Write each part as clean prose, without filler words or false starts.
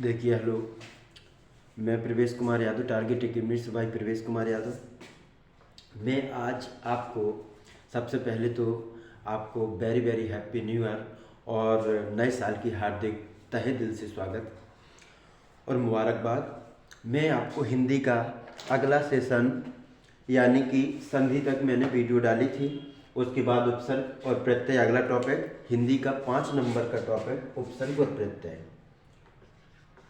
देखिए हेलो, मैं प्रवेश कुमार यादव, टारगेट एकेडमी से भाई प्रवेश कुमार यादव। मैं आज आपको सबसे पहले तो आपको very very happy new year और नए साल की हार्दिक तहे दिल से स्वागत और मुबारकबाद। मैं आपको हिंदी का अगला सेशन यानी कि संधि तक मैंने वीडियो डाली थी, उसके बाद उपसर्ग और प्रत्यय अगला टॉपिक, हिंदी का 5 नंबर का टॉपिक उपसर्ग और प्रत्यय।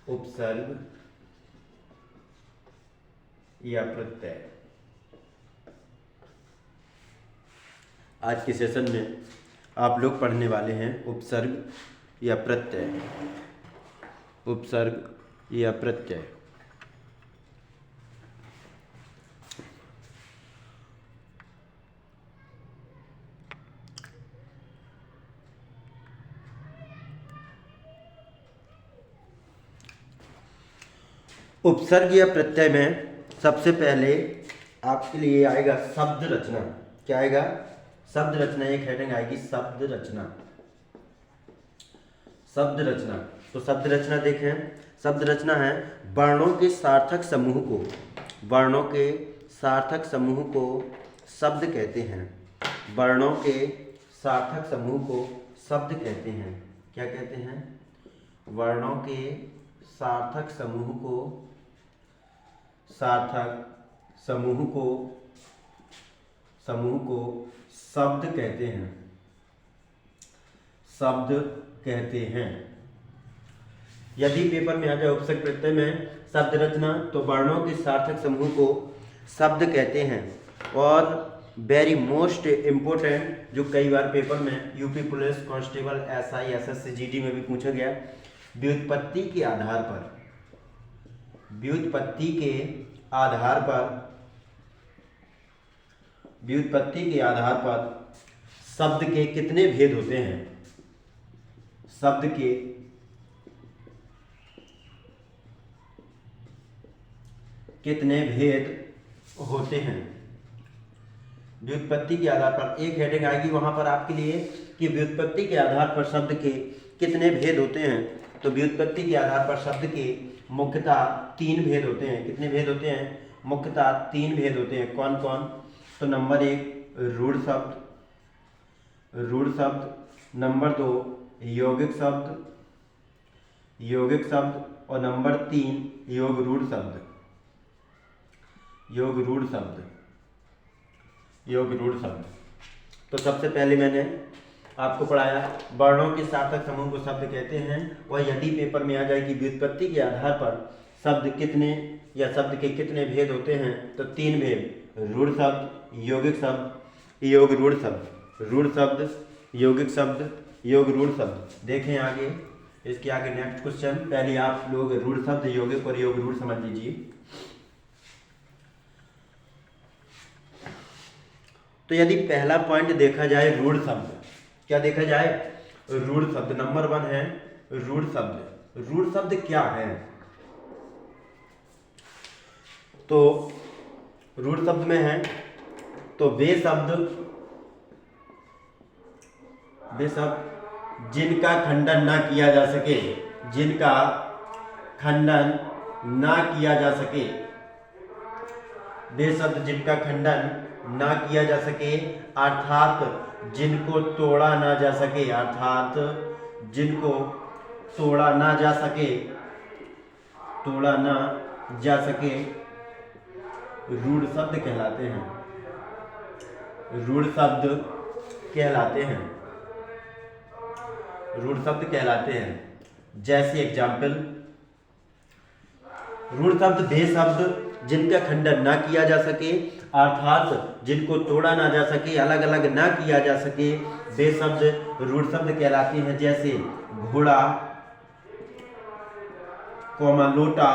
उपसर्ग या प्रत्यय। आज के सेशन में आप लोग पढ़ने वाले हैं उपसर्ग या प्रत्यय। उपसर्ग या प्रत्यय। उपसर्ग या प्रत्यय में सबसे पहले आपके लिए आएगा शब्द रचना। क्या आएगा? शब्द रचना। एक हेडिंग आएगी शब्द रचना। शब्द रचना। तो शब्द रचना देखें। शब्द रचना है वर्णों के सार्थक समूह को, वर्णों के सार्थक समूह को शब्द कहते हैं। वर्णों के सार्थक समूह को शब्द कहते हैं। क्या कहते हैं? वर्णों के सार्थक समूह को, सार्थक समूह को शब्द कहते हैं। शब्द कहते हैं। यदि पेपर में आ जाए उपसर्ग प्रत्यय में शब्द रचना तो वर्णों के सार्थक समूह को शब्द कहते हैं। और वेरी मोस्ट इम्पोर्टेंट, जो कई बार पेपर में UP police constable SI SSC GD में भी पूछा गया, व्युत्पत्ति के आधार पर, व्युत्पत्ति के आधार पर, व्युत्पत्ति के आधार पर शब्द के कितने भेद होते हैं? शब्द के कितने भेद होते हैं? व्युत्पत्ति के आधार पर एक हेडिंग आएगी वहां पर आपके लिए कि व्युत्पत्ति के आधार पर शब्द के कितने भेद होते हैं। तो व्युत्पत्ति के आधार पर शब्द के मुख्यतः 3 भेद होते हैं। कितने भेद होते हैं? मुख्यतः 3 भेद होते हैं। कौन कौन? तो नंबर 1 रूढ़ शब्द, रूढ़ शब्द। नंबर 2 यौगिक शब्द, यौगिक शब्द। और नंबर 3 योग रूढ़ शब्द, योग रूढ़ शब्द, योग रूढ़ शब्द। तो सबसे पहले मैंने आपको पढ़ाया वर्णों के सार्थक समूह को शब्द कहते हैं। और यदि पेपर में आ जाए कि व्युत्पत्ति के आधार पर शब्द कितने या शब्द के कितने भेद होते हैं, तो 3 भेद, रूढ़ शब्द, यौगिक शब्द, योग रूढ़ शब्द। रूढ़ शब्द, यौगिक शब्द, योग रूढ़ शब्द। देखें आगे, इसके आगे नेक्स्ट क्वेश्चन। पहले आप लोग रूढ़ शब्द, यौगिक और योग रूढ़ समझ लीजिए। तो यदि पहला पॉइंट देखा जाए रूढ़ शब्द, क्या देखा जाए? रूढ़ शब्द नंबर 1 है रूढ़ शब्द। रूढ़ शब्द क्या है? तो रूढ़ शब्द में है तो वे शब्द जिनका खंडन ना किया जा सके, जिनका खंडन ना किया जा सके, वे शब्द जिनका खंडन ना किया जा सके, अर्थात जिनको तोड़ा ना जा सके, अर्थात जिनको तोड़ा ना जा सके, तोड़ा ना जा सके, रूढ़ शब्द कहलाते हैं। रूढ़ शब्द कहलाते हैं। रूढ़ शब्द कहलाते हैं। जैसे एग्जाम्पल, रूढ़ शब्द वे शब्द जिनका खंडन ना किया जा सके, अर्थात जिनको तोड़ा ना जा सके, अलग अलग ना किया जा सके, वे शब्द रूढ़ शब्द कहलाते हैं। जैसे घोड़ा, कौमा लोटा,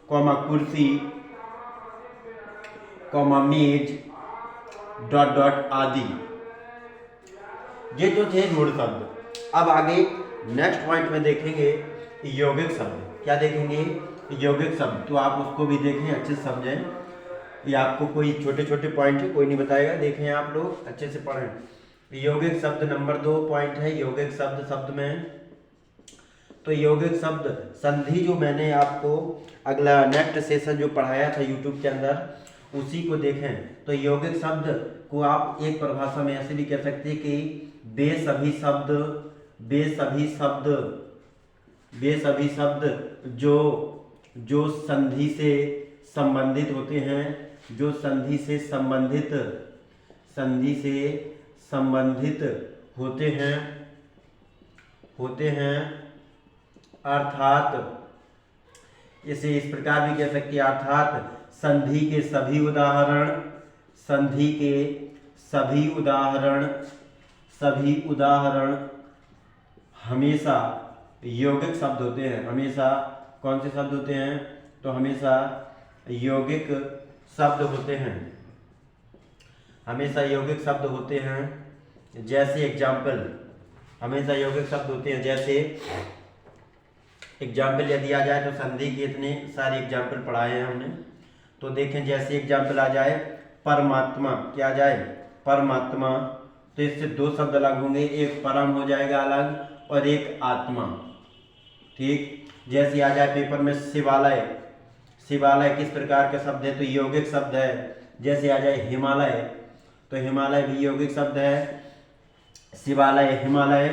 कौमा कुर्सी, कौमा मेज, डॉट डॉट आदि। ये तो थे रूढ़ शब्द। अब आगे नेक्स्ट पॉइंट में देखेंगे यौगिक शब्द। क्या देखेंगे? यौगिक शब्द। तो आप उसको भी देखें, अच्छे से समझें। ये आपको कोई छोटे छोटे पॉइंट है, कोई नहीं बताएगा, देखें आप लोग अच्छे से पढ़ें। यौगिक शब्द नंबर 2 पॉइंट है यौगिक शब्द। शब्द में तो यौगिक शब्द संधि जो मैंने आपको अगला नेक्स्ट सेशन जो पढ़ाया था यूट्यूब के अंदर उसी को देखें। तो यौगिक शब्द को आप एक परिभाषा में ऐसे भी कह सकते हैं कि वे सभी शब्द जो संधि से संबंधित होते हैं, जो संधि से संबंधित होते हैं अर्थात इसे इस प्रकार भी कह सकते हैं, अर्थात संधि के सभी उदाहरण हमेशा यौगिक शब्द होते हैं। हमेशा कौन से शब्द होते हैं? तो हमेशा यौगिक शब्द होते हैं, हमेशा यौगिक शब्द होते हैं। जैसे एग्जाम्पल, हमेशा यौगिक शब्द होते हैं। जैसे एग्जाम्पल यदि आ जाए तो संधि के इतने सारे एग्जाम्पल पढ़ाए हैं हमने। तो देखें, जैसे एग्जाम्पल आ जाए परमात्मा, क्या आ जाए? परमात्मा। तो इससे दो शब्द अलग होंगे, एक परम हो जाएगा अलग और एक आत्मा। ठीक, जैसे आ जाए पेपर में शिवालय, शिवालय किस प्रकार का शब्द है? तो यौगिक शब्द है। जैसे आ जाए हिमालय, तो हिमालय भी यौगिक शब्द है, शिवालय हिमालय।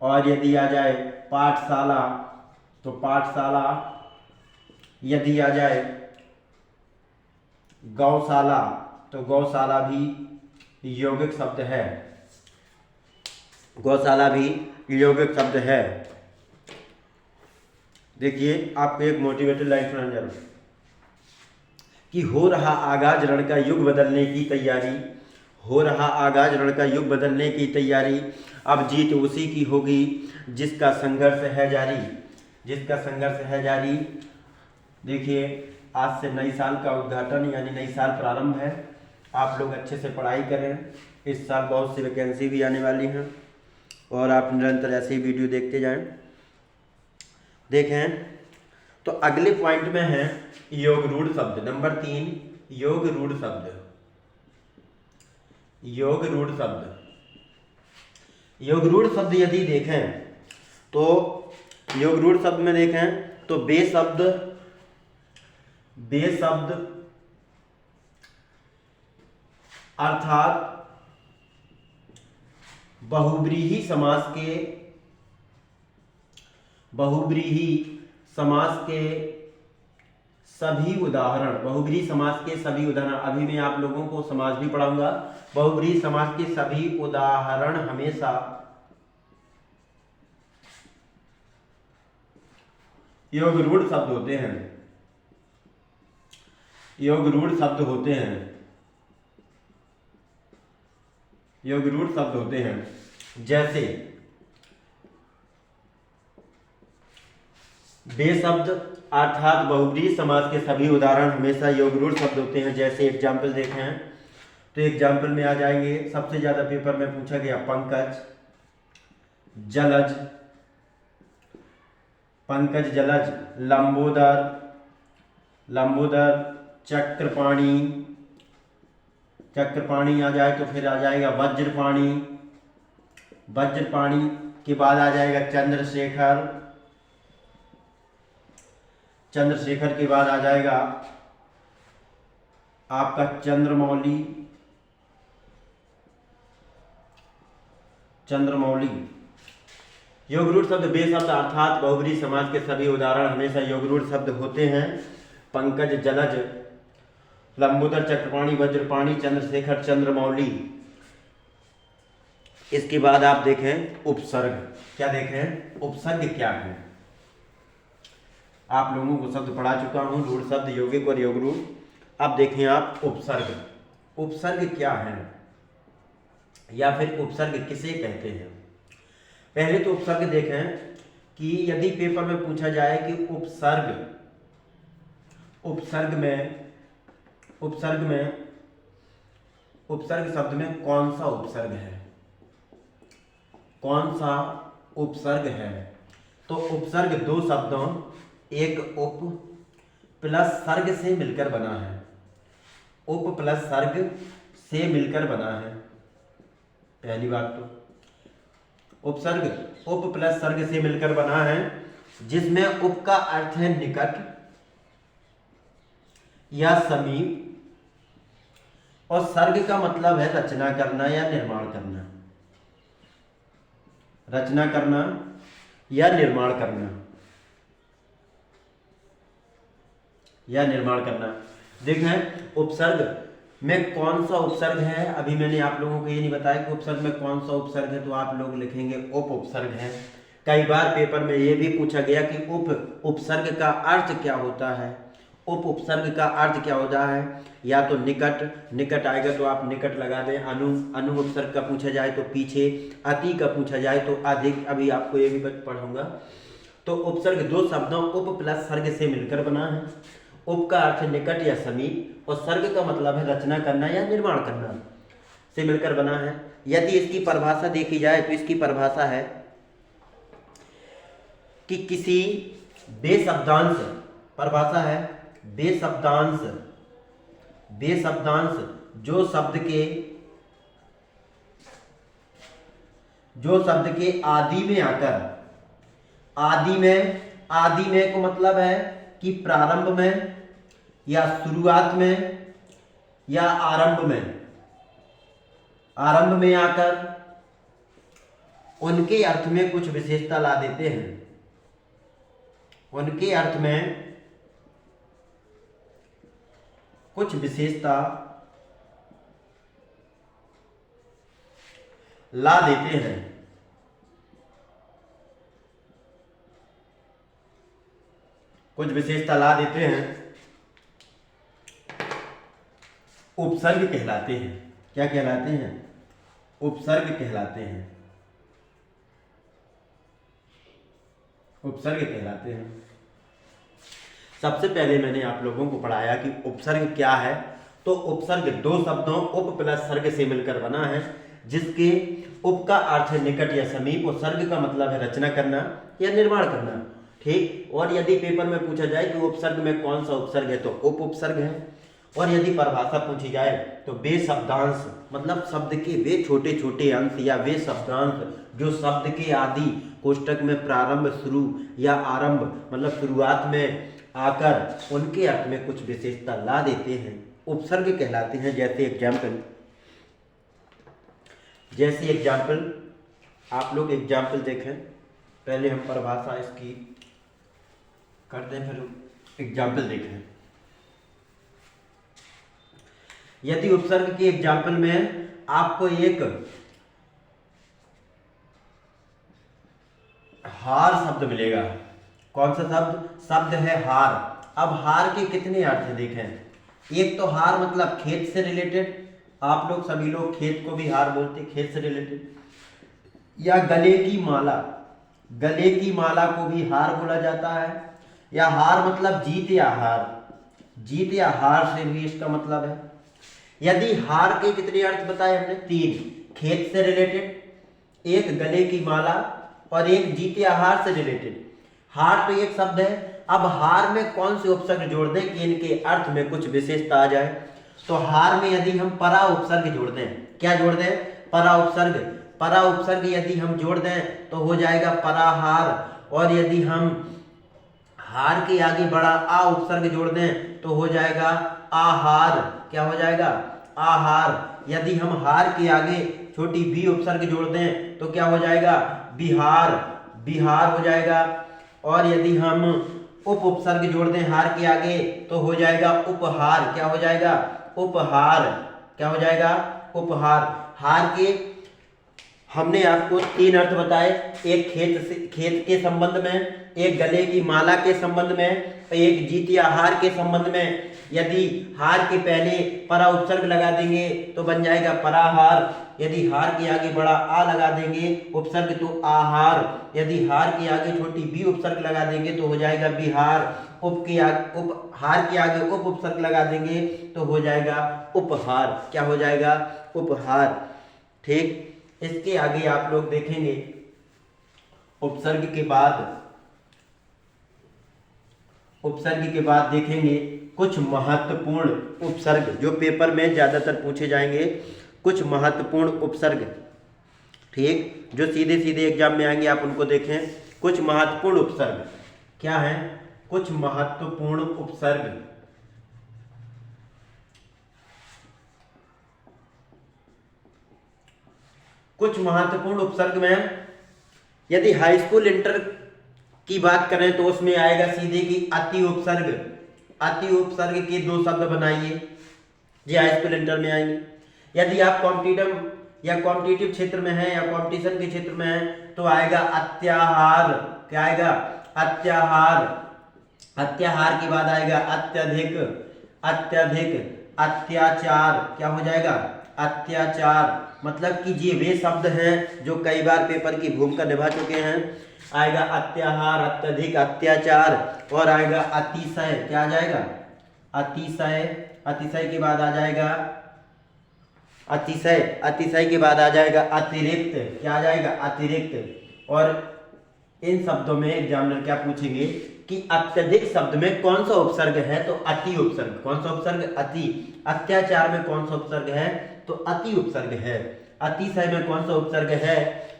और यदि आ जाए पाठशाला, तो पाठशाला। यदि आ जाए गौशाला, तो गौशाला भी यौगिक शब्द है, गौशाला भी यौगिक शब्द है। देखिए, आपको एक मोटिवेटेड लाइन सुनाने जा रहा हूं कि हो रहा आगाज रण का युग बदलने की तैयारी, हो रहा आगाज रण का युग बदलने की तैयारी, अब जीत उसी की होगी जिसका संघर्ष है जारी, जिसका संघर्ष है जारी। देखिए, आज से नई साल का उद्घाटन यानी नई साल प्रारंभ है। आप लोग अच्छे से पढ़ाई करें। इस साल बहुत सी वैकेंसी भी आने वाली हैं और आप निरंतर ऐसे ही वीडियो देखते जाएं। देखें, तो अगले पॉइंट में है योग रूढ़ शब्द। नंबर 3, योग रूढ़ शब्द। योग रूढ़ शब्द, योग रूढ़ शब्द यदि देखें तो योग रूढ़ शब्द में देखें तो बेशब्द अर्थात बहुब्रीही समास के सभी उदाहरण, बहुब्रीही समास के सभी उदाहरण, अभी मैं आप लोगों को समास भी पढ़ाऊंगा। बहुब्रीही समास के सभी उदाहरण हमेशा योग रूढ़ शब्द होते हैं, योग रूढ़ शब्द होते हैं, योग रूढ़ शब्द होते हैं। जैसे बेशब्द अर्थात बहुब्रीही समास के सभी उदाहरण हमेशा योग रूढ़ शब्द होते हैं। जैसे एग्जाम्पल देखें तो एग्जाम्पल में आ जाएंगे, सबसे ज्यादा पेपर में पूछा गया पंकज, जलज, पंकज जलज, लंबोदर, लंबोदर, चक्रपाणी, चक्रपाणी आ जाए तो फिर आ जाएगा वज्रपाणी, वज्रपाणी के बाद आ जाएगा चंद्रशेखर, चंद्रशेखर के बाद आ जाएगा आपका चंद्रमौली, चंद्रमौली। योग रूढ़ शब्द बेशब्द अर्थात बहुब्रीही समास के सभी उदाहरण हमेशा योग रूढ़ शब्द होते हैं। पंकज, जलज, लंबोदर, चक्रपाणी, वज्रपाणी, चंद्रशेखर, चंद्रमौली। इसके बाद आप देखें उपसर्ग। क्या देखें? उपसर्ग क्या है? आप लोगों को शब्द पढ़ा चुका हूं, रूढ़ शब्द, यौगिक और योग रूढ़। अब देखें आप उपसर्ग। उपसर्ग क्या है या फिर उपसर्ग किसे कहते हैं? पहले तो उपसर्ग देखें कि यदि पेपर में पूछा जाए कि उपसर्ग शब्द में कौन सा उपसर्ग है, कौन सा उपसर्ग है? तो उपसर्ग दो शब्दों, एक उप प्लस सर्ग से मिलकर बना है, उप प्लस सर्ग से मिलकर बना है। पहली बात तो उपसर्ग उप प्लस सर्ग से मिलकर बना है। जिसमें उप का अर्थ है निकट या समीप, और सर्ग का मतलब है रचना करना या निर्माण करना, रचना करना या निर्माण करना, या निर्माण करना। देखें उपसर्ग में कौन सा उपसर्ग है, अभी मैंने आप लोगों को ये नहीं बताया कि उपसर्ग में कौन सा उपसर्ग है, तो आप लोग लिखेंगे उप उपसर्ग है। कई बार पेपर में ये भी पूछा गया कि उपसर्ग का अर्थ क्या होता है, उप उपसर्ग का अर्थ क्या होता है, या तो निकट आएगा तो आप निकट लगा दें, अनु उपसर्ग का पूछा जाए तो पीछे, अति का पूछा जाए तो अधिक, अभी आपको ये भी पढ़ूंगा। तो उपसर्ग दो शब्दों उप प्लस सर्ग से मिलकर बना है। उप का अर्थ निकट या समीप, और सर्ग का मतलब है रचना करना या निर्माण करना से मिलकर बना है। यदि इसकी परिभाषा देखी जाए तो इसकी परिभाषा है कि किसी बेशब्दांश, परिभाषा है बेशब्दांश जो शब्द के आदि में आकर, आदि में को मतलब है कि प्रारंभ में या शुरुआत में या आरंभ में आकर उनके अर्थ में कुछ विशेषता ला देते हैं, उनके अर्थ में कुछ विशेषता ला देते हैं। कुछ विशेषता ला देते हैं, उपसर्ग कहलाते हैं। क्या कहलाते हैं? उपसर्ग कहलाते हैं, उपसर्ग कहलाते हैं। सबसे पहले मैंने आप लोगों को पढ़ाया कि उपसर्ग क्या है। तो उपसर्ग दो शब्दों उप प्लस सर्ग से मिलकर बना है, जिसके उप का अर्थ है निकट या समीप, और सर्ग का मतलब है रचना करना या निर्माण करना। ठीक। और यदि पेपर में पूछा जाए कि उपसर्ग में कौन सा उपसर्ग है, तो उप उपसर्ग है। और यदि परिभाषा पूछी जाए तो वे शब्दांश, मतलब शब्द के वे छोटे छोटे अंश या वे शब्दांश जो शब्द के आदि कोष्टक में प्रारंभ, शुरू या आरंभ, मतलब शुरुआत में आकर उनके अर्थ में कुछ विशेषता ला देते हैं, उपसर्ग कहलाते हैं। जैसे एग्जाम्पल आप लोग एग्जाम्पल देखें। पहले हम परिभाषा इसकी करते हैं, फिर एग्जाम्पल देखें। यदि उपसर्ग के एग्जाम्पल में आपको एक हार शब्द मिलेगा। कौन सा शब्द है हार। अब हार के कितने अर्थ हैं देखें। एक तो हार मतलब खेत से रिलेटेड, आप लोग सभी लोग खेत को भी हार बोलते हैं, खेत से रिलेटेड। या गले की माला, गले की माला को भी हार बोला जाता है। या हार मतलब जीत या हार, जीत या हार से भी इसका मतलब है। यदि हार के कितने अर्थ बताए हमने? तीन। खेत से रिलेटेड, एक गले की माला, और एक जीत या हार से रिलेटेड। हार तो एक शब्द है। अब हार में कौन से उपसर्ग जोड़ दें कि इनके अर्थ में कुछ विशेषता आ जाए। तो हार में यदि हम परा उपसर्ग जोड़ दें, क्या जोड़ दें? परा उपसर्ग। परा उपसर्ग यदि हम जोड़ दें तो हो जाएगा पराहार। और यदि हम हार के आगे बड़ा आ उपसर्ग जोड़ दें तो हो जाएगा आहार। क्या हो जाएगा? आहार। यदि हम हार के आगे छोटी बी उपसर्ग जोड़ दें तो क्या हो जाएगा? बिहार, बिहार हो जाएगा। और यदि हम उप उपसर्ग जोड़ दें हार के आगे तो हो जाएगा उपहार। क्या हो जाएगा? उपहार। क्या हो जाएगा? उपहार। हार के हमने आपको तीन अर्थ बताए, एक खेत के संबंध में, एक गले की माला के संबंध में, एक जीत या हार के संबंध में। यदि हार के पहले परा उपसर्ग लगा देंगे तो बन जाएगा पराहार। यदि हार के आगे बड़ा आ लगा देंगे उपसर्ग तो आहार। यदि हार के आगे छोटी बी उपसर्ग लगा देंगे तो हो जाएगा बिहार। हार के आगे उप उपसर्ग लगा देंगे तो हो जाएगा उपहार। क्या हो जाएगा? उपहार। ठीक। इसके आगे आप लोग देखेंगे उपसर्ग के बाद देखेंगे कुछ महत्वपूर्ण उपसर्ग जो पेपर में ज्यादातर पूछे जाएंगे। कुछ महत्वपूर्ण उपसर्ग, ठीक, जो सीधे सीधे एग्जाम में आएंगे, आप उनको देखें। कुछ महत्वपूर्ण उपसर्ग क्या है? कुछ महत्वपूर्ण उपसर्ग। कुछ महत्वपूर्ण उपसर्ग में यदि हाई स्कूल इंटर की बात करें तो उसमें आएगा सीधे कि अति उपसर्ग। अति उपसर्ग के 2 शब्द बनाइए, जी हाई स्कूल इंटर में आएंगे। यदि आप कॉम्पिटिटिव क्षेत्र में है या कंपटीशन के क्षेत्र में है तो आएगा अत्याहार। क्या आएगा? अत्याहार। अत्याहार के बाद आएगा अत्यधिक। अत्यधिक। अत्याचार। क्या हो जाएगा? अत्याचार। मतलब कि ये वे शब्द हैं जो कई बार पेपर की भूमिका निभा चुके हैं। आएगा अत्याहार, अत्यधिक, अत्याचार और आएगा अतिशय। क्या आ जाएगा? अतिशय। अतिशय के बाद आ जाएगा अतिशय। अतिशय के बाद आ जाएगा अतिरिक्त। क्या आ जाएगा? अतिरिक्त। और इन शब्दों में एग्जामिनर क्या पूछेंगे कि अत्यधिक शब्द में कौन सा उपसर्ग है? तो अति उपसर्ग। कौन सा उपसर्ग? अति। अत्याचार में कौन सा उपसर्ग है? तो अति उपसर्ग है। अतिशय में कौन सा उपसर्ग है?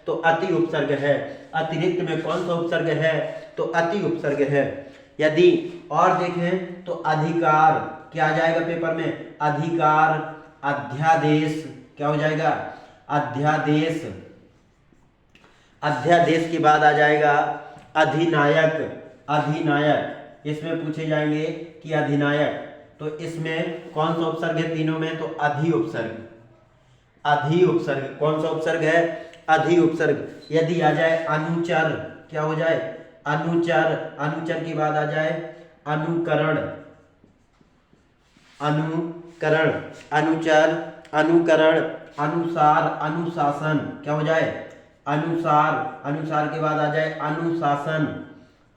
तो अति उपसर्ग है। अतिरिक्त में कौन सा उपसर्ग है? तो अति उपसर्ग है। यदि और देखें तो अधिकार। क्या आ जाएगा पेपर में? अधिकार। अध्यादेश। क्या हो जाएगा? अध्यादेश। अध्यादेश के बाद आ जाएगा अधिनायक। अधिनायक। इसमें पूछे जाएंगे कि अधिनायक, तो इसमें कौन सा उपसर्ग है? तीनों में तो अधि उपसर्ग। अधि उपसर्ग। कौन सा उपसर्ग है? अधि उपसर्ग। यदि आ जाए अनुचर, क्या हो जाए? अनुचर। अनुचर के बाद आ जाए अनुकरण। अनुकरण। अनुचर, अनुकरण, अनुसार, अनुशासन। क्या हो जाए? अनुसार। अनुसार के बाद आ जाए अनुशासन।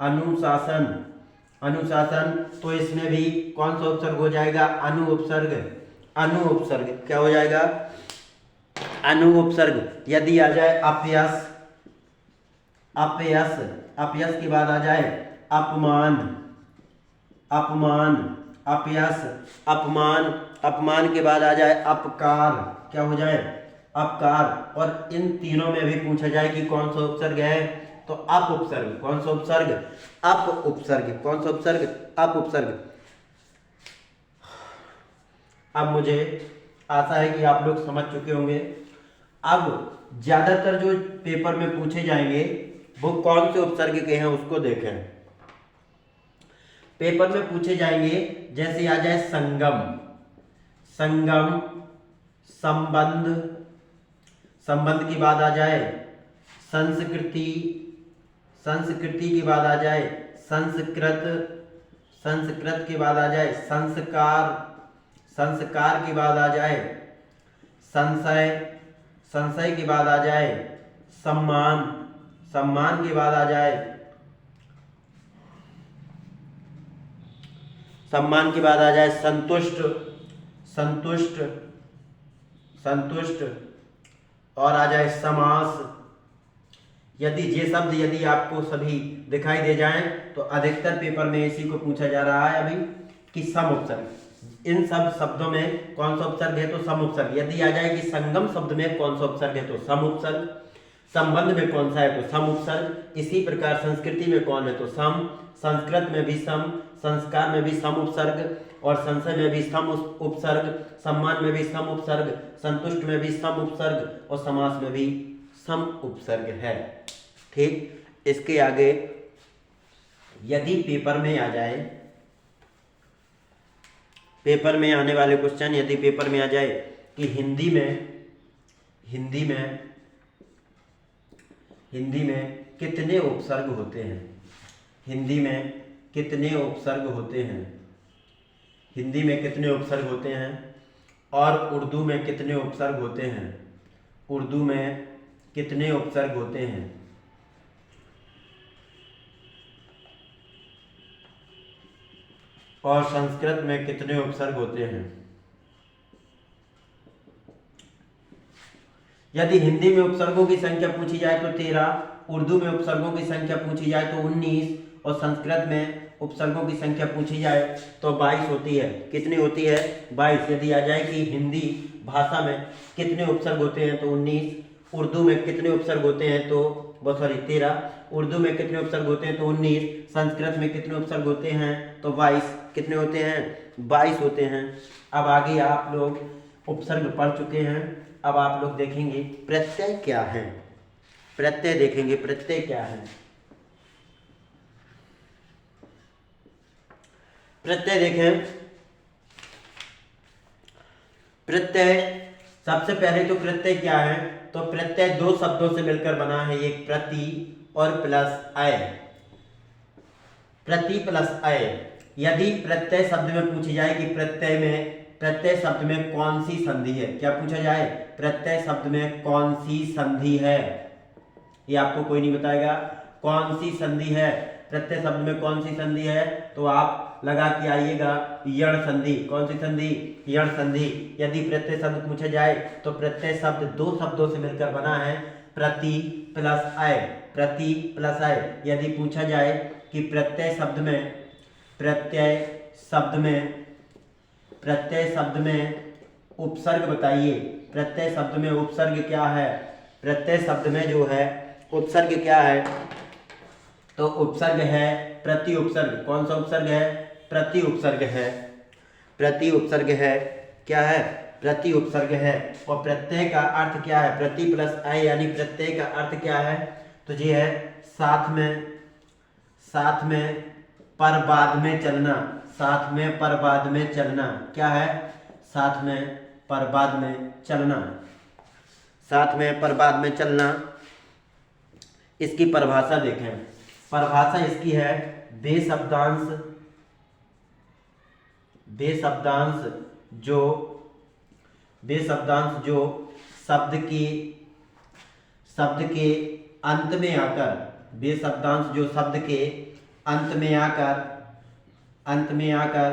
अनुशासन। अनुशासन। तो इसमें भी कौन सा उपसर्ग हो जाएगा? अनु उपसर्ग। अनु उपसर्ग। क्या हो जाएगा? अनु उपसर्ग। यदि आ जाए अपयश। अपयश। अपयश के बाद आ जाए अपमान। अपमान। अपयश, अपमान। अपमान के बाद आ जाए अपकार। क्या हो जाए? अपकार। और इन तीनों में भी पूछा जाए कि कौन सा उपसर्ग है? तो अप उपसर्ग। कौन सा उपसर्ग? अप उपसर्ग। कौन सा उपसर्ग? अप उपसर्ग। अब मुझे आशा है कि आप लोग समझ चुके होंगे। अब ज्यादातर जो पेपर में पूछे जाएंगे वो कौन से उपसर्ग के हैं उसको देखें। पेपर में पूछे जाएंगे जैसे आ जाए संगम। संगम। संबंध। संबंध के बाद आ जाए संस्कृति। संस्कृति के बाद आ जाए संस्कृत। संस्कृत के बाद आ जाए संस्कार। संस्कार के बाद आ जाए संशय। संशय के बाद आ जाए सम्मान। सम्मान के बाद आ जाए सम्मान के बाद आ जाए संतुष्ट। संतुष्ट। संतुष्ट। और आ जाए समास। यदि ये शब्द यदि आपको सभी दिखाई दे जाएं तो अधिकतर पेपर में इसी को पूछा जा रहा है अभी कि सम उपसर्ग। इन सब शब्दों में कौन सा उपसर्ग है? तो सम उपसर्ग। यदि आ जाए कि संगम शब्द में कौन सा उपसर्ग है? तो सम उपसर्ग। संबंध में कौन सा है? तो सम उपसर्ग। इसी प्रकार संस्कृति में कौन है? तो सम। संस्कृत में भी सम। संस्कार में भी सम उपसर्ग और संशय में भी सम उपसर्ग। सम्मान में भी सम उपसर्ग। संतुष्ट में भी सम उपसर्ग और समास में भी सम उपसर्ग है। ठीक। इसके आगे यदि पेपर में आ जाए, पेपर में आने वाले क्वेश्चन यदि पेपर में आ जाए कि हिंदी में कितने उपसर्ग होते हैं? हिंदी में कितने उपसर्ग होते हैं? हिंदी में कितने उपसर्ग होते हैं? और उर्दू में कितने उपसर्ग होते हैं? उर्दू में कितने उपसर्ग होते हैं? और संस्कृत में कितने उपसर्ग होते हैं? यदि हिंदी में उपसर्गों की संख्या पूछी जाए तो 13, उर्दू में उपसर्गों की संख्या पूछी जाए तो 19 और संस्कृत में उपसर्गों की संख्या पूछी जाए तो 22 होती है। कितनी होती है? 22। यदि आ जाए कि हिंदी भाषा में कितने उपसर्ग होते हैं? तो 19। उर्दू में कितने उपसर्ग होते हैं? तो 13। उर्दू में कितने उपसर्ग होते हैं? तो 19। संस्कृत में कितने उपसर्ग होते हैं? तो 22। कितने होते हैं? 22 होते हैं। अब आगे आप लोग उपसर्ग पढ़ चुके हैं, अब आप लोग देखेंगे प्रत्यय क्या है। प्रत्यय देखेंगे, प्रत्यय क्या है। प्रत्यय देखें, प्रत्यय सबसे पहले तो प्रत्यय क्या है? तो प्रत्यय दो शब्दों से मिलकर बना है, एक प्रति और प्लस अय। प्रति प्लस अय। यदि प्रत्यय शब्द में पूछी जाए कि प्रत्यय शब्द में कौन सी संधि है, क्या पूछा जाए? प्रत्यय शब्द में कौन सी संधि है, ये आपको कोई नहीं बताएगा। कौन सी संधि है, प्रत्यय शब्द में कौन सी संधि है, तो आप लगा के आइएगा यण संधि। कौन सी संधि? यण संधि। यदि प्रत्यय शब्द पूछा जाए तो प्रत्यय शब्द दो शब्दों से मिलकर बना है, प्रति प्लस अय। प्रति प्लस अय। यदि पूछा जाए कि प्रत्यय शब्द में उपसर्ग बताइए, प्रत्यय शब्द में उपसर्ग क्या है, प्रत्यय शब्द में जो है उपसर्ग क्या है, तो उपसर्ग है प्रति उपसर्ग। कौन सा उपसर्ग है? प्रति उपसर्ग है। प्रति उपसर्ग है, क्या है? प्रति उपसर्ग है। और प्रत्यय का अर्थ क्या है? प्रति प्लस अय यानी प्रत्यय का अर्थ क्या है? तो ये है साथ में पर बाद में चलना। साथ में पर बाद में चलना। क्या है? साथ में पर बाद में चलना। साथ में पर बाद में चलना। इसकी परिभाषा देखें। परिभाषा इसकी है बेशब्दांश जो शब्द के अंत में आकर, बेशब्दांश जो शब्द के अंत में आकर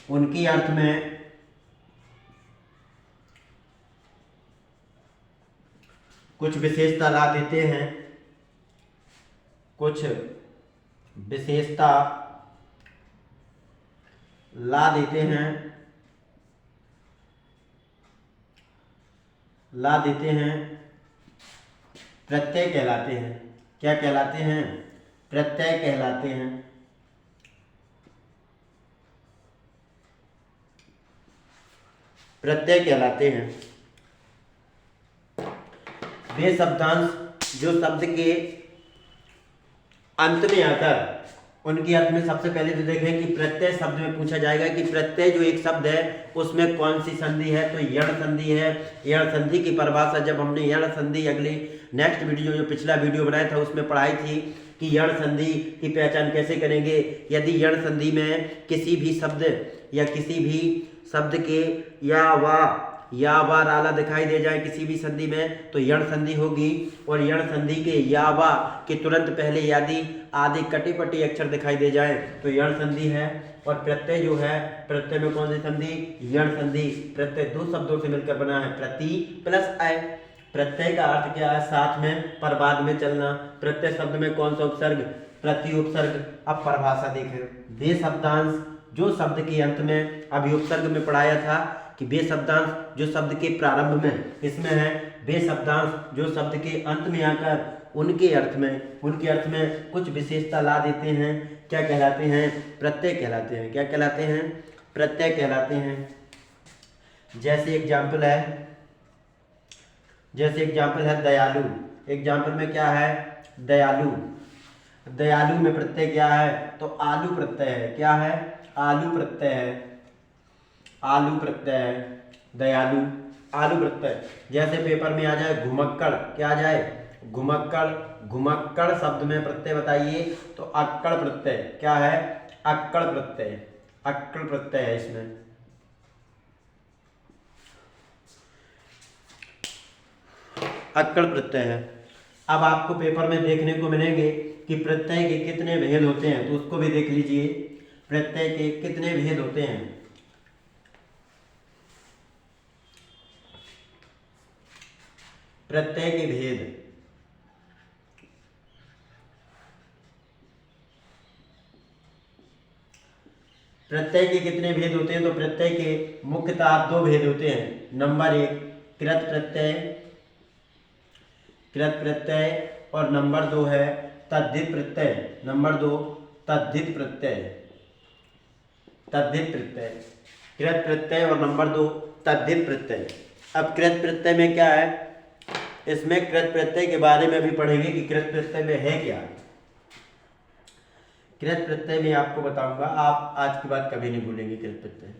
उनके अर्थ में कुछ विशेषता ला देते हैं, कुछ विशेषता ला देते हैं, प्रत्यय कहलाते हैं। क्या कहलाते हैं? प्रत्यय कहलाते हैं। प्रत्यय कहलाते हैं। वे शब्दांश जो शब्द के अंत में आकर उनके अर्थ में, सबसे पहले तो देखें कि प्रत्यय शब्द में पूछा जाएगा कि प्रत्यय जो एक शब्द है उसमें कौन सी संधि है, तो यण संधि है। यण संधि की परिभाषा जब हमने यण संधि अगली नेक्स्ट वीडियो जो पिछला वीडियो बनाया था उसमें पढ़ाई थी कि यण संधि की पहचान कैसे करेंगे। यदि यण संधि में किसी भी शब्द के या वा राला दिखाई दे जाए किसी भी संधि में तो यण संधि होगी। और यण संधि के या वा के तुरंत पहले यदि आदि कटे पटे अक्षर दिखाई दे जाए तो यण संधि है। और प्रत्यय जो है, प्रत्यय में कौन सी संधि? यण संधि। प्रत्यय दो शब्दों से मिलकर बना है, प्रति प्लस अय। प्रत्यय का अर्थ क्या है? साथ में पर बाद में चलना। प्रत्यय शब्द में कौन सा उपसर्ग? प्रति उपसर्ग। अब परिभाषा देखें। बे शब्दांश जो शब्द के अंत में, अभी उपसर्ग में पढ़ाया था कि बे शब्दांश जो शब्द के प्रारंभ में, इसमें है बे शब्दांश जो शब्द के अंत में आकर उनके अर्थ में कुछ विशेषता ला देते हैं। क्या कहलाते हैं? प्रत्यय कहलाते हैं। क्या कहलाते हैं? प्रत्यय कहलाते हैं। जैसे एग्जाम्पल है दयालु। एग्जाम्पल में क्या है? दयालु। दयालु में प्रत्यय क्या है? तो आलू प्रत्यय है। क्या है? आलू प्रत्यय है। आलू प्रत्यय है। दयालु आलू प्रत्यय। जैसे पेपर में आ जाए घुमक्कड़, क्या आ जाए? घुमक्कड़। घुमक्कड़ शब्द में प्रत्यय बताइए तो अक्कड़ प्रत्यय। क्या है? अक्कड़ प्रत्यय। अक्कड़ प्रत्यय है इसमें। अक्कड़ प्रत्यय है। अब आपको पेपर में देखने को मिलेंगे कि प्रत्यय के कितने भेद होते हैं, तो उसको भी देख लीजिए। प्रत्यय के कितने भेद होते हैं? प्रत्यय के भेद। प्रत्यय के कितने भेद होते हैं? तो प्रत्यय के मुख्यतः दो भेद होते हैं। नंबर 1 कृत प्रत्यय। कृत प्रत्यय, और नंबर 2 है तद्धित प्रत्यय। नंबर 2 तद्धित प्रत्यय, तद्धित प्रत्यय, कृत प्रत्यय और नंबर 2 तद्धित प्रत्यय। अब कृत प्रत्यय में क्या है, इसमें कृत प्रत्यय के बारे में भी पढ़ेंगे कि कृत प्रत्यय में है क्या। कृत प्रत्यय में आपको बताऊंगा, आप आज की बात कभी नहीं भूलेंगे। कृत प्रत्यय,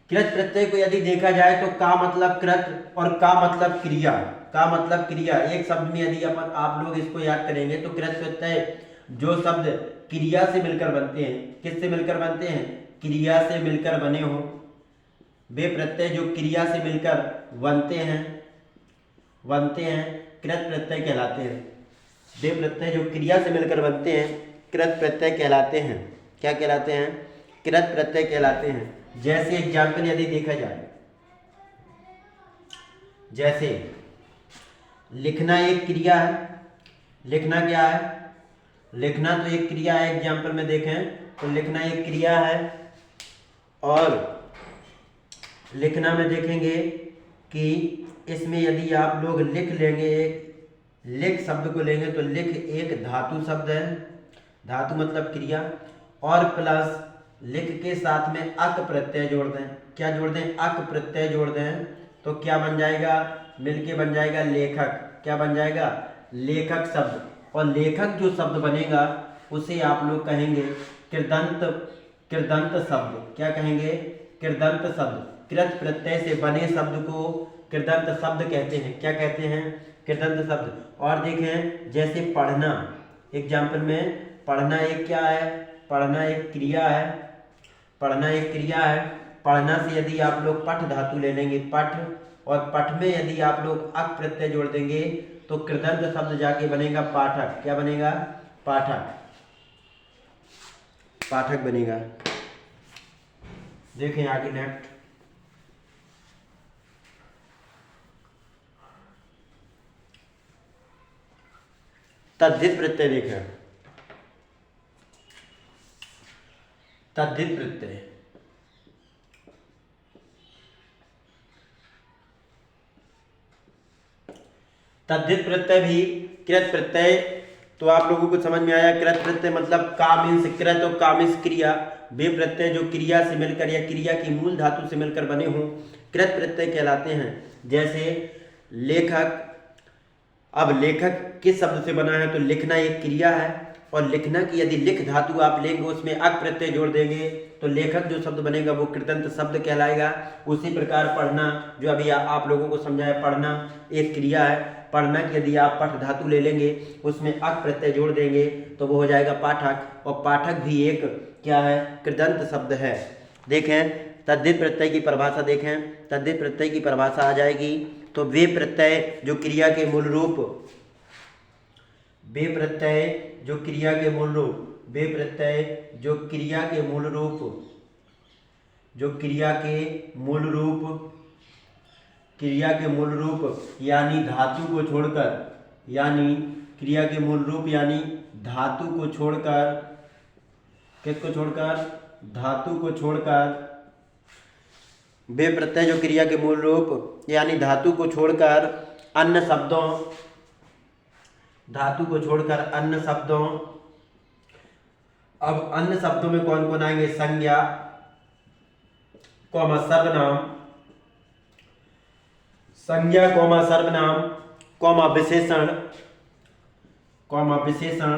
कृत प्रत्यय को यदि देखा जाए तो का मतलब कृत और का मतलब क्रिया। का मतलब क्रिया, एक शब्द में यदि आप लोग इसको याद करेंगे तो कृत प्रत्यय जो शब्द क्रिया से मिलकर बनते हैं, किससे मिलकर बनते हैं, क्रिया से मिलकर बने हो, वे प्रत्यय जो क्रिया से मिलकर बनते हैं कृत प्रत्यय कहलाते हैं। वे प्रत्यय जो क्रिया से मिलकर बनते हैं कृत प्रत्यय कहलाते हैं। क्या कहलाते हैं, कृत प्रत्यय कहलाते हैं। जैसे एग्जाम्पल यदि देखा जाए, जैसे लिखना एक क्रिया है। लिखना क्या है, लिखना तो एक क्रिया है। एग्जाम्पल में देखें तो लिखना एक क्रिया है, और लिखना में देखेंगे कि इसमें यदि आप लोग लिख लेंगे, एक लिख शब्द को लेंगे तो लिख एक धातु शब्द है, धातु मतलब क्रिया, और प्लस लिख के साथ में अक प्रत्यय जोड़ दें। क्या जोड़ दें, अक प्रत्यय जोड़ दें, तो क्या बन जाएगा, मिलके बन जाएगा लेखक। क्या बन जाएगा, लेखक शब्द। और लेखक जो शब्द बनेगा उसे आप लोग कहेंगे कृदंत, कृदंत शब्द। क्या कहेंगे, कृदंत शब्द। कृत प्रत्यय से बने शब्द को कृदंत शब्द कहते हैं। क्या कहते हैं, कृदंत शब्द। और देखें जैसे पढ़ना, एग्जाम्पल में पढ़ना एक क्या है, पढ़ना एक क्रिया है, पढ़ना एक क्रिया है। पढ़ना से यदि आप लोग पठ धातु ले लेंगे, पठ, और पठ में यदि आप लोग अक प्रत्यय जोड़ देंगे तो कृदंत शब्द जाके बनेगा पाठक। क्या बनेगा, पाठक, पाठक बनेगा। देखें आगे नेक्स्ट, तद्धित प्रत्यय देखें। तद्धित प्रत्यय, तद्धित प्रत्यय भी कृत प्रत्यय, तो आप लोगों को समझ में आया। कृत प्रत्यय मतलब का मीन्स कृत और का मीन्स क्रिया। वे प्रत्यय जो क्रिया से मिलकर या क्रिया की मूल धातु से मिलकर बने हों कृत प्रत्यय कहलाते हैं। जैसे लेखक, अब लेखक किस शब्द से बना है, तो लिखना एक क्रिया है, और लिखना की यदि लिख धातु आप लेंगे उसमें अक प्रत्यय जोड़ देंगे तो लेखक जो शब्द बनेगा वो कृदंत शब्द कहलाएगा। उसी प्रकार पढ़ना, जो अभी आप लोगों को समझाया, पढ़ना एक क्रिया है। पढ़ना की यदि आप पठ धातु ले लेंगे उसमें अक प्रत्यय जोड़ देंगे तो वो हो जाएगा पाठक, और पाठक भी एक क्या है, कृदंत शब्द है। देखें तद्धित प्रत्यय की परिभाषा देखें। तद्धित प्रत्यय की परिभाषा आ जाएगी तो वे प्रत्यय जो क्रिया के मूल रूप, वे प्रत्यय जो क्रिया के मूल रूप, वे प्रत्यय जो क्रिया के मूल रूप, जो क्रिया के मूल रूप, क्रिया के मूल रूप यानी धातु को छोड़कर, यानी क्रिया के मूल रूप यानी धातु को छोड़कर, किसको छोड़कर, धातु को छोड़कर, वे प्रत्यय जो क्रिया के मूल रूप यानी धातु को छोड़कर अन्य शब्दों, धातु को छोड़कर अन्य शब्दों, अब अन्य शब्दों में कौन कौन आएंगे, संज्ञा, कौमा सर्वनाम, संज्ञा कौमा सर्वनाम, कौमा विशेषण, कौमा विशेषण,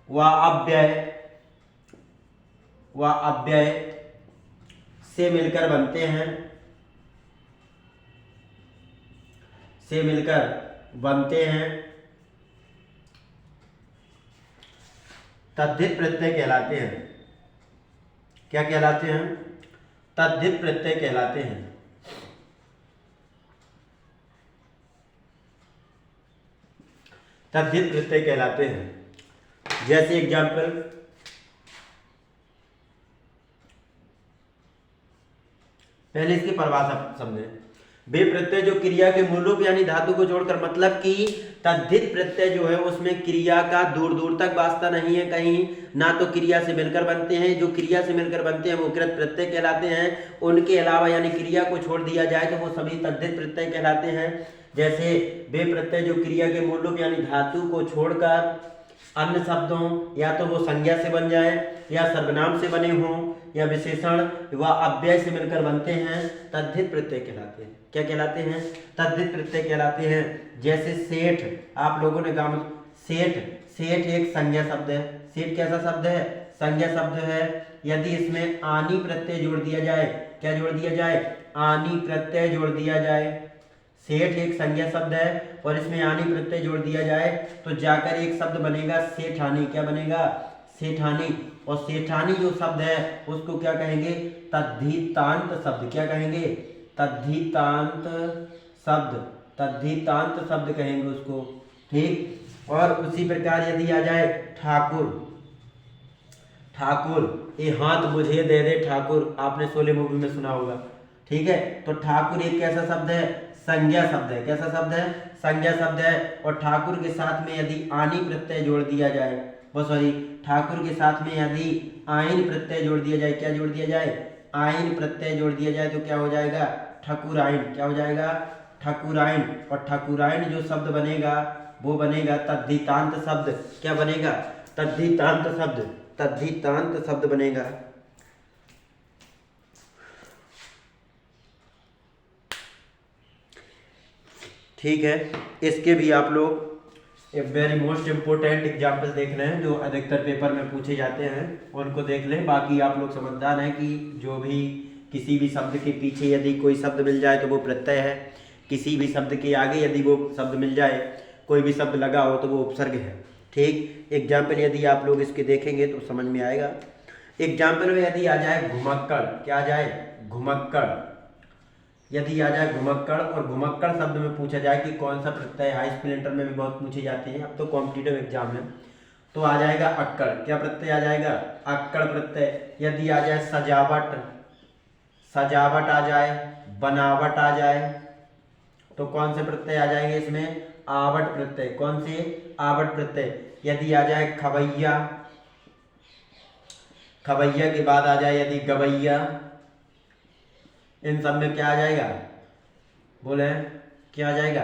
व अव्यय, व अव्यय से मिलकर बनते हैं, से मिलकर बनते हैं, तद्धित प्रत्यय कहलाते हैं। क्या कहलाते हैं, तद्धित प्रत्यय कहलाते हैं। तद्धित प्रत्यय कहलाते हैं। जैसे एग्जाम्पल, पहले इसकी परिभाषा समझें। वे प्रत्यय जो क्रिया के मूल रूप यानी धातु को जोड़कर, मतलब कि तद्धित प्रत्यय जो है उसमें क्रिया का दूर दूर तक वास्ता नहीं है, कहीं ना तो क्रिया से मिलकर बनते हैं। जो क्रिया से मिलकर बनते हैं वो कृत प्रत्यय कहलाते हैं। उनके अलावा यानी क्रिया को छोड़ दिया जाए तो वो सभी तद्धित प्रत्यय कहलाते हैं। जैसे वे प्रत्यय जो क्रिया के मूल रूप यानी धातु को छोड़कर अन्य शब्दों या तो वो संज्ञा से बन जाए या सर्वनाम से बने हों या विशेषण व अव्यय से मिलकर बनते हैं, तद्धित प्रत्यय कहलाते हैं। क्या कहलाते हैं? तद्धित प्रत्यय कहलाते हैं। जैसे सेठ, आप लोगों ने कहा सेठ, सेठ एक संज्ञा शब्द है। सेठ कैसा शब्द है? संज्ञा शब्द है। यदि इसमें आनी प्रत्यय जोड़ दिया जाए, क्या जोड़ दिया जाए? आनी प्रत्यय जोड़ दिया जाए। सेठ एक संज्ञा शब्द है और इसमें आनी प्रत्यय जोड़ दिया जाए तो जाकर एक शब्द बनेगा सेठानी। क्या बनेगा? सेठानी। और सेठानी जो शब्द है उसको क्या कहेंगे? तद्धितांत शब्द। क्या कहेंगे? तद्धितांत शब्द। तद्धितांत शब्द कहेंगे उसको। ठीक। और उसी प्रकार यदि आ जाए ठाकुर, ठाकुर ये हाथ मुझे दे दे ठाकुर, आपने शोले मूवी में सुना होगा। ठीक है, तो ठाकुर एक कैसा शब्द है? संज्ञा शब्द है। कैसा शब्द है? संज्ञा शब्द है। और ठाकुर के साथ में यदि आनी प्रत्यय जोड़ दिया जाए, वो सॉरी ठाकुर के साथ में यदि आइन प्रत्यय जोड़ दिया जाए, क्या जोड़ दिया जाए? आइन प्रत्यय जोड़ दिया जाए तो क्या हो जाएगा? ठकुराइन। क्या हो जाएगा? ठकुराइन। और ठकुराइन जो शब्द बनेगा वो बनेगा तद्धितांत शब्द। क्या बनेगा? तद्धितांत शब्द। तद्धितांत शब्द बनेगा। ठीक है, इसके भी आप लोग एक वेरी मोस्ट इम्पोर्टेंट एग्जाम्पल देख रहे हैं जो अधिकतर पेपर में पूछे जाते हैं, उनको देख लें। बाकी आप लोग समझदार हैं कि जो भी किसी भी शब्द के पीछे यदि कोई शब्द मिल जाए तो वो प्रत्यय है, किसी भी शब्द के आगे यदि वो शब्द मिल जाए, कोई भी शब्द लगा हो तो वो उपसर्ग है। ठीक, एग्जाम्पल यदि आप लोग इसके देखेंगे तो समझ में आएगा। एग्जाम्पल में यदि आ जाए घुमक्कड़, क्या आ जाए? घुमक्कड़। यदि आ जाए घुमक्कड़ और घुमक्कड़ शब्द में पूछा जाए कि कौन सा प्रत्यय, हाई स्कूल इंटर में भी बहुत पूछे जाते हैं, अब तो कॉम्पिटिटिव एग्जाम है, तो आ जाएगा अक्कड़। क्या प्रत्यय आ जाएगा? अक्कड़ प्रत्यय। यदि आ जाए सजावट, सजावट आ जाए, बनावट आ जाए, तो कौन से प्रत्यय आ जाएंगे इसमें? आवट प्रत्यय। कौन से? आवट प्रत्यय। यदि आ जाए खवैया, खवैया के बाद आ जाए यदि गवैया, इन सब में क्या आ जाएगा? बोले क्या आ जाएगा?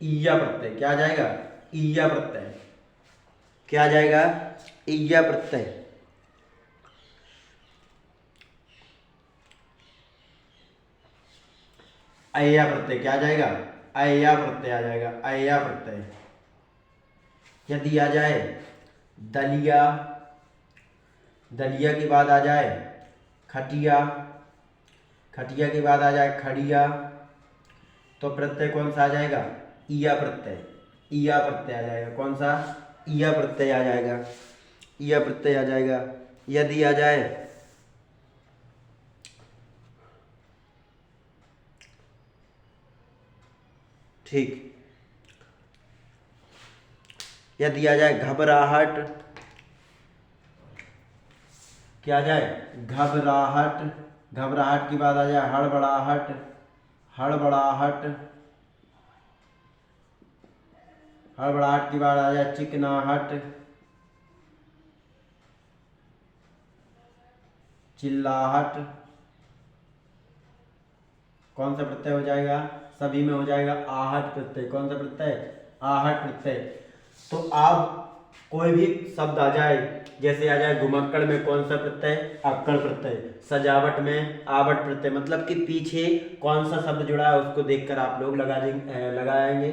ईया प्रत्यय। क्या आ जाएगा? ईया प्रत्यय। क्या आ जाएगा? ईया प्रत्यय। अय्या प्रत्यय। क्या आ जाएगा? अय्या प्रत्यय आ जाएगा। अय्या प्रत्यय। यदि आ जाए दलिया, दलिया के बाद आ जाए खटिया, खटिया के बाद आ जाए खड़िया, तो प्रत्यय कौन सा आ जाएगा? ईया प्रत्यय। ईया प्रत्यय आ जाएगा। कौन सा? ईया प्रत्यय आ जाएगा। ईया प्रत्यय आ जाएगा। यदि आ जाए ठीक, यदि आ जाए घबराहट, क्या आ जाए? घबराहट। घबराहट के बाद आ जाए हड़बड़ाहट, हड़बड़ाहट। हड़बड़ाहट के बाद आ जाए चिकनाहट, चिल्लाहट। कौन सा प्रत्यय हो जाएगा? सभी में हो जाएगा आहट प्रत्यय। कौन सा प्रत्यय? आहट प्रत्यय। तो अब कोई भी शब्द आ जाए, जैसे आ जाए घुमक्कड़ में कौन सा प्रत्यय? अक्कड़ प्रत्यय। सजावट में आवट प्रत्यय। मतलब कि पीछे कौन सा शब्द जुड़ा है उसको देखकर आप लोग लगाएंगे।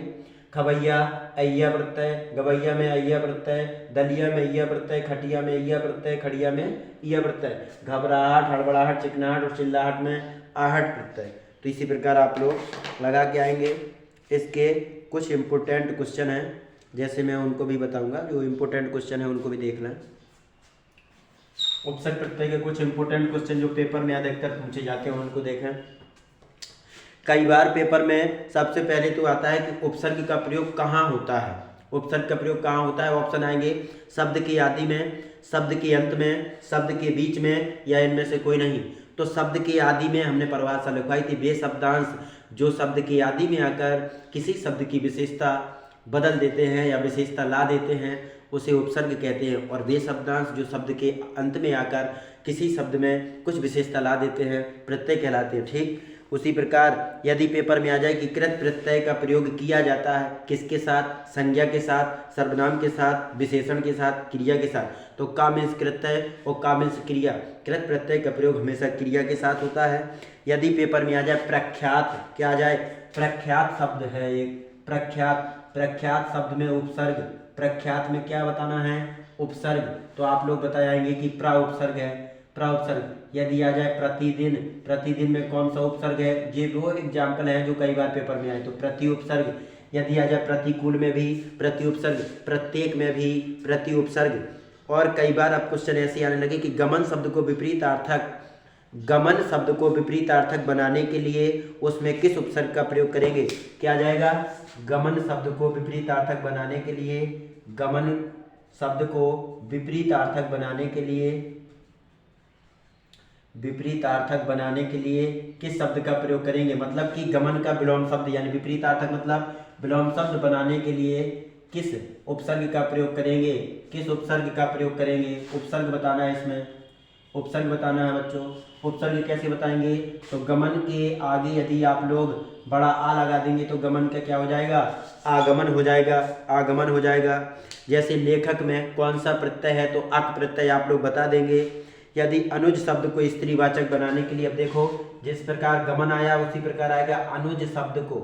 खवैया अय्या प्रत्यय, गवैया में अय्या प्रत्यय, दलिया में अय्या प्रत्यय, खटिया में अय्या प्रत्यय, खड़िया में ईया प्रत्यय, घबराहट, हड़बड़ाहट, चिकनाहट और चिल्लाहट में आहट प्रत्यय। तो इसी प्रकार आप लोग लगा के आएंगे। इसके कुछ इम्पोर्टेंट क्वेश्चन हैं, जैसे मैं उनको भी बताऊंगा, जो इम्पोर्टेंट क्वेश्चन है उनको भी देख लें। उपसर्ग प्रत्यय के कुछ इम्पोर्टेंट क्वेश्चन जो पेपर में अधिकतर पूछे जाते हैं उनको देखें। कई बार पेपर में सबसे पहले तो आता है कि उपसर्ग का प्रयोग कहाँ होता है। उपसर्ग का प्रयोग कहाँ होता है? ऑप्शन आएंगे शब्द के आदि में, शब्द के अंत में, शब्द के बीच में, या इनमें से कोई नहीं। तो शब्द के आदि में हमने परिभाषा लिखवाई थी, वे शब्दांश जो शब्द के आदि में आकर किसी शब्द की विशेषता बदल देते हैं या विशेषता ला देते हैं उसे उपसर्ग कहते हैं। और वे शब्दांश जो शब्द के अंत में आकर किसी शब्द में कुछ विशेषता ला देते हैं प्रत्यय कहलाते हैं। ठीक, उसी प्रकार यदि पेपर में आ जाए कि कृत प्रत्यय का प्रयोग किया जाता है किसके साथ, संज्ञा के साथ, सर्वनाम के साथ, विशेषण के साथ, क्रिया के साथ, तो का मीन्स प्रत्यय और का मीन्स क्रिया। कृत प्रत्यय का प्रयोग हमेशा क्रिया के साथ होता है। यदि पेपर में आ जाए प्रख्यात, क्या आ जाए, प्रख्यात शब्द है एक, प्रख्यात, प्रख्यात शब्द में उपसर्ग, प्रख्यात में क्या बताना है, उपसर्ग, तो आप लोग बता जाएंगे कि प्रा उपसर्ग है, प्रा उपसर्ग। यदि आ जाए प्रतिदिन, प्रतिदिन में कौन सा उपसर्ग है, ये वो एग्जाम्पल है जो कई बार पेपर में आए, तो प्रति उपसर्ग। यदि आ जाए प्रतिकूल में भी प्रति उपसर्ग, प्रत्येक में भी प्रति उपसर्ग। और कई बार अब क्वेश्चन ऐसे आने लगे कि गमन शब्द को विपरीतार्थक, गमन शब्द को विपरीतार्थक बनाने के लिए उसमें किस उपसर्ग का प्रयोग करेंगे, क्या आ जाएगा, गमन शब्द को विपरीतार्थक बनाने के लिए, गमन शब्द को विपरीतार्थक बनाने के लिए, विपरीतार्थक बनाने के लिए किस शब्द का प्रयोग करेंगे, मतलब कि गमन का विलोम शब्द यानी विपरीतार्थक मतलब विलोम शब्द बनाने के लिए किस उपसर्ग का प्रयोग करेंगे, किस उपसर्ग का प्रयोग करेंगे, उपसर्ग बताना है इसमें, उपसर्ग बताना है बच्चों। उपसर्ग कैसे बताएंगे, तो गमन के आगे यदि आप लोग बड़ा आ लगा देंगे तो गमन का क्या हो जाएगा, आगमन हो जाएगा, आगमन हो जाएगा। जैसे लेखक में कौन सा प्रत्यय है, तो अक प्रत्यय आप लोग बता देंगे। यदि अनुज शब्द को स्त्रीवाचक बनाने के लिए, अब देखो जिस प्रकार गमन आया उसी प्रकार आएगा अनुज शब्द को,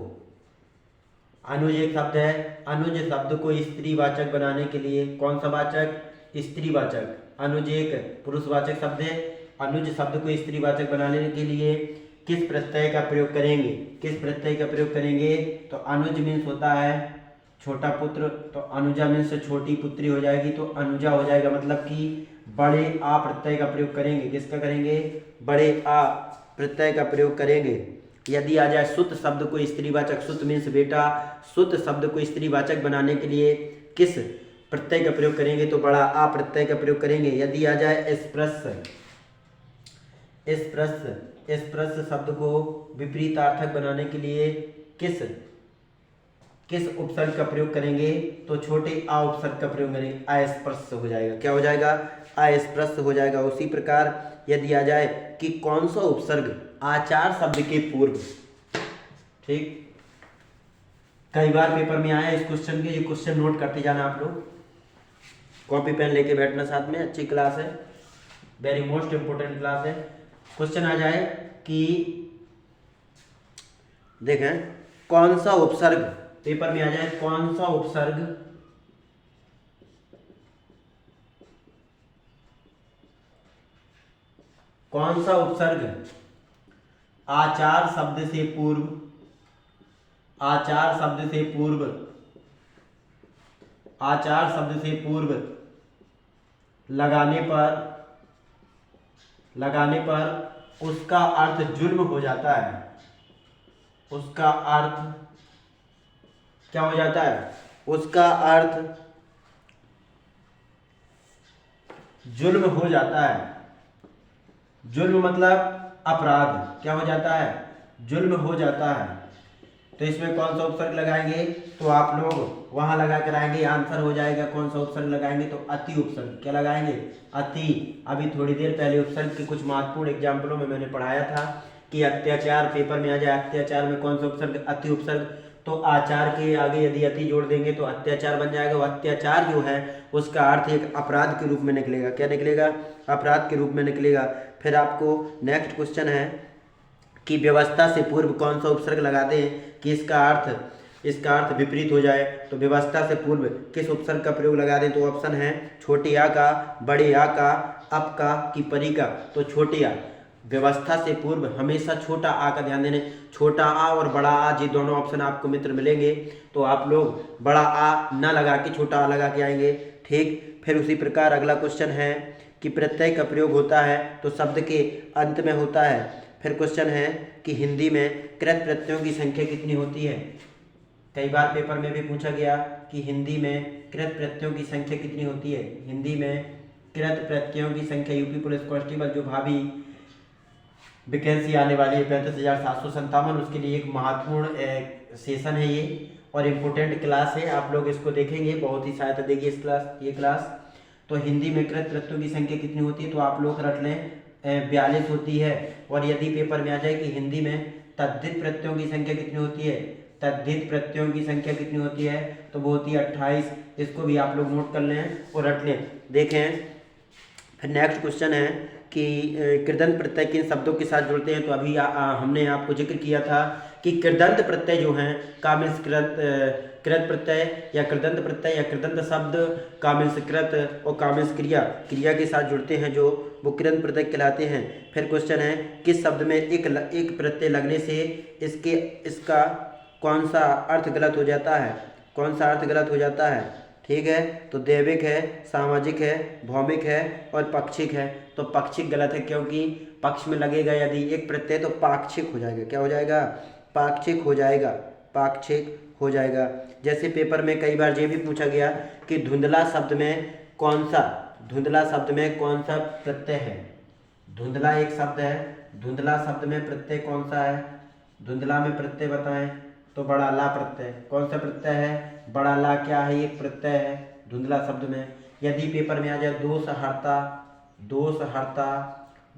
अनुज एक शब्द है, अनुज शब्द को स्त्रीवाचक बनाने के लिए कौन सा वाचक, स्त्रीवाचक, अनुज एक पुरुषवाचक शब्द है, अनुज शब्द को स्त्रीवाचक बनाने के लिए किस प्रत्यय का प्रयोग करेंगे, किस प्रत्यय का प्रयोग करेंगे, तो अनुज मीन्स होता है छोटा पुत्र, तो अनुजा मीन्स छोटी पुत्री हो जाएगी, तो अनुजा हो जाएगा, मतलब कि बड़े आ प्रत्यय का प्रयोग करेंगे, किसका करेंगे, बड़े आ प्रत्यय का प्रयोग करेंगे। यदि आ जाए सुत शब्द को स्त्रीवाचक, सुत मीन्स बेटा, सुत शब्द को स्त्रीवाचक बनाने के लिए किस प्रत्यय का प्रयोग करेंगे, तो बड़ा आ प्रत्यय का प्रयोग करेंगे। यदि आ जाए स्पृश, स्पृश, स्पृश शब्द को विपरीतार्थक बनाने के लिए किस किस उपसर्ग का प्रयोग करेंगे, तो छोटे आ उपसर्ग का प्रयोग करेंगे, अस्पृश्य हो जाएगा, क्या हो जाएगा, अस्पृश्य हो जाएगा। उसी प्रकार यदि आ जाए कि कौन सा उपसर्ग आचार शब्द के पूर्व, ठीक, कई बार पेपर में आया इस क्वेश्चन के, ये क्वेश्चन नोट करते जाना आप लोग, कॉपी पेन लेके बैठना साथ में, अच्छी क्लास है, वेरी मोस्ट इंपोर्टेंट क्लास है। क्वेश्चन आ जाए कि देखें कौन सा उपसर्ग, पेपर में आ जाए कौन सा उपसर्ग कौन सा उपसर्ग आचार शब्द से पूर्व, आचार शब्द से पूर्व, आचार शब्द से पूर्व लगाने पर उसका अर्थ जुल्म हो जाता है, उसका अर्थ क्या हो जाता है, उसका अर्थ जुल्म हो जाता है। जुल्म मतलब अपराध, क्या हो जाता है, जुल्म हो जाता है। तो इसमें कौन सा उपसर्ग लगाएंगे, तो आप लोग वहां लगा कर आएंगे, आंसर हो जाएगा कौन सा उपसर्ग लगाएंगे, तो अति उपसर्ग, क्या लगाएंगे, अति। अभी थोड़ी देर पहले उपसर्ग के कुछ महत्वपूर्ण एग्जाम्पलों में मैंने पढ़ाया था कि अत्याचार, पेपर में आ जाए अत्याचार में कौन सा उपसर्ग, अति उपसर्ग, तो आचार के आगे यदि अति जोड़ देंगे तो अत्याचार बन जाएगा। वो अत्याचार जो है उसका अर्थ एक अपराध के रूप में निकलेगा, क्या निकलेगा, अपराध के रूप में निकलेगा। फिर आपको नेक्स्ट क्वेश्चन है कि व्यवस्था से पूर्व कौन सा उपसर्ग लगा दें कि इसका अर्थ विपरीत हो जाए, तो व्यवस्था से पूर्व किस उपसर्ग का प्रयोग लगा दें, तो ऑप्शन है छोटे आ का, बड़े आ का, अप का कि परी का, तो छोटे आ। व्यवस्था से पूर्व हमेशा छोटा आ का ध्यान देने, छोटा आ और बड़ा आ जी दोनों ऑप्शन आपको मित्र मिलेंगे, तो आप लोग बड़ा आ ना लगा के छोटा आ लगा के आएंगे, ठीक। फिर उसी प्रकार अगला क्वेश्चन है कि प्रत्यय का प्रयोग होता है तो शब्द के अंत में होता है। फिर क्वेश्चन है कि हिंदी में कृत प्रत्ययों की संख्या कितनी होती है, कई बार पेपर में भी पूछा गया कि हिंदी में कृत प्रत्ययों की संख्या कितनी होती है। हिंदी में कृत प्रत्ययों की संख्या, यूपी पुलिस कांस्टेबल जो भाभी वैकेंसी आने वाली है 35,757, उसके लिए एक महत्वपूर्ण सेशन है ये और इम्पोर्टेंट क्लास है, आप लोग इसको देखेंगे, बहुत ही सहायता देगी इस क्लास, ये क्लास। तो हिंदी में कृत प्रत्ययों की संख्या कितनी होती है, तो आप लोग रट लें 42 होती है। और यदि पेपर में आ जाए कि हिंदी में तद्धित प्रत्ययों की संख्या कितनी होती है, तद्धित प्रत्ययों की संख्या कितनी होती है, तो वो होती है 28। इसको भी आप लोग नोट कर लें और रट लें। देखें फिर नेक्स्ट क्वेश्चन है कि कृदंत प्रत्यय किन शब्दों के साथ जुड़ते हैं। तो अभी हमने आपको जिक्र किया था कि कृदंत प्रत्यय जो हैं का मीन्स कृत प्रत्यय या कृदंत प्रत्यय या कृदंत शब्द का मीन्स कृत और का मीन्स क्रिया के साथ जुड़ते हैं जो वो कृदंत प्रत्यय कहलाते हैं। फिर क्वेश्चन है किस शब्द में एक प्रत्यय लगने से इसका कौन सा अर्थ गलत हो जाता है, कौन सा अर्थ गलत हो जाता है। ठीक है, तो दैविक है, सामाजिक है, भौमिक है और पाक्षिक है। तो पाक्षिक गलत है क्योंकि पक्ष में लगेगा यदि एक प्रत्यय तो पाक्षिक हो जाएगा। क्या हो जाएगा, पाक्षिक हो जाएगा, पाक्षिक हो जाएगा। जैसे पेपर में कई बार ये भी पूछा गया कि धुंधला शब्द में कौन सा प्रत्यय है। धुंधला एक शब्द है, धुंधला शब्द में प्रत्यय कौन सा है, धुंधला में प्रत्यय बताएं। तो बड़ा ला प्रत्यय, कौन सा प्रत्यय है, बड़ा ला क्या है, एक प्रत्यय है धुंधला शब्द में। यदि पेपर में आ जाए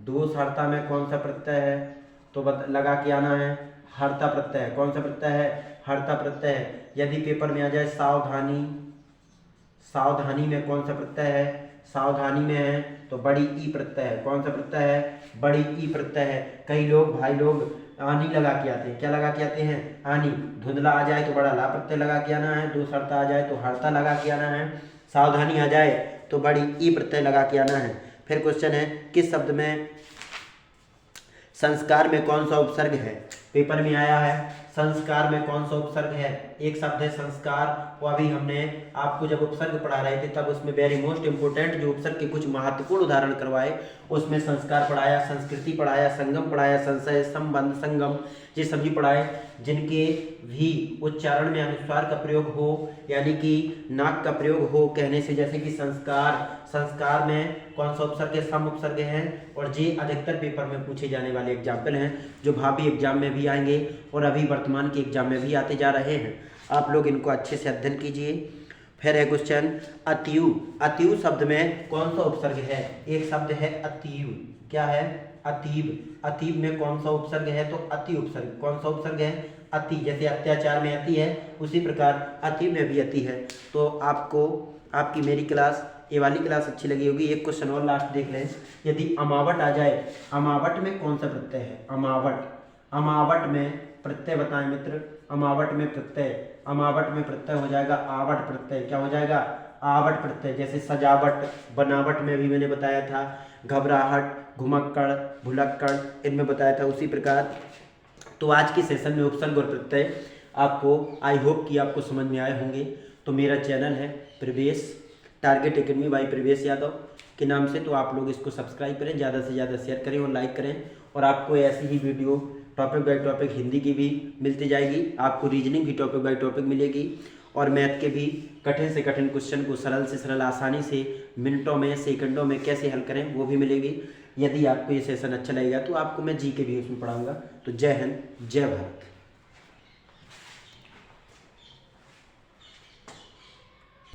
दोषहर्ता में कौन सा प्रत्यय है, तो लगा के आना है हर्ता प्रत्यय है। कौन सा प्रत्यय है, हर्ता प्रत्यय है। यदि पेपर में आ जाए सावधानी में कौन सा प्रत्यय है, सावधानी में है तो बड़ी ई प्रत्यय है। कौन सा प्रत्यय है, बड़ी ई प्रत्यय है। कई लोग भाई लोग आनी लगा के आते हैं। क्या लगा के आते हैं, आनी। धुंधला आ जाए तो बड़ा ला प्रत्यय लगा के आना है, दोषहर्ता आ जाए तो हर्ता लगा के आना है, सावधानी आ जाए तो बड़ी ई प्रत्यय लगा के आना है। फिर क्वेश्चन है किस शब्द में संस्कार में कौन सा उपसर्ग है। पेपर में आया है संस्कार में कौन सा उपसर्ग है, एक शब्द है संस्कार। और अभी हमने आपको जब उपसर्ग पढ़ा रहे थे तब उसमें वेरी मोस्ट इंपोर्टेंट जो उपसर्ग के कुछ महत्वपूर्ण उदाहरण करवाए, उसमें संस्कार पढ़ाया, संस्कृति पढ़ाया, संगम पढ़ाया, संशय, संबंध, संगम, ये सभी पढ़ाए जिनके भी उच्चारण में अनुस्वार का प्रयोग हो यानी कि नाक का प्रयोग हो कहने से। जैसे कि संस्कार में कौन सा उपसर्ग है, सम उपसर्ग है। और ये अधिकतर पेपर में पूछे जाने वाले एग्जाम्पल हैं जो भावी एग्जाम में भी आएंगे और अभी वर्तमान के एग्जाम में भी आते जा रहे हैं। आप लोग इनको अच्छे से अध्ययन कीजिए। फिर है क्वेश्चन अतीव शब्द में कौन सा उपसर्ग है, एक शब्द है अतीव। क्या है, अतीब में कौन सा उपसर्ग है, तो अति उपसर्ग। कौन सा उपसर्ग है, अति। जैसे अत्याचार में अति है उसी प्रकार अति में भी अति है। तो आपको आपकी मेरी क्लास ये वाली क्लास अच्छी लगी होगी। एक क्वेश्चन और लास्ट देख लें। यदि अमावट आ जाए, अमावट में कौन सा प्रत्यय है, अमावट में प्रत्यय बताएं मित्र। अमावट में प्रत्यय हो जाएगा आवट प्रत्यय। क्या हो जाएगा, आवट प्रत्यय। जैसे सजावट, बनावट में भी मैंने बताया था, घबराहट, घुमक्कड़, भुलक्कड़ इनमें बताया था उसी प्रकार। तो आज के सेशन में उपसर्ग और प्रत्यय आपको आई होप कि आपको समझ में आए होंगे। तो मेरा चैनल है प्रवेश टारगेट एकेडमी बाय प्रवेश यादव के नाम से, तो आप लोग इसको सब्सक्राइब करें, ज़्यादा से ज़्यादा शेयर करें और लाइक करें। और आपको ऐसी ही video topic by topic Hindi की भी मिलती जाएगी, आपको रीजनिंग भी टॉपिक बाय टॉपिक मिलेगी और मैथ के भी कठिन से कठिन क्वेश्चन को सरल से सरल आसानी से मिनटों में सेकंडों में कैसे हल करें वो भी मिलेगी। यदि आपको ये सेशन अच्छा लगेगा तो आपको मैं जी के भी उसमें पढ़ाऊँगा। तो जय हिंद, जय भारत।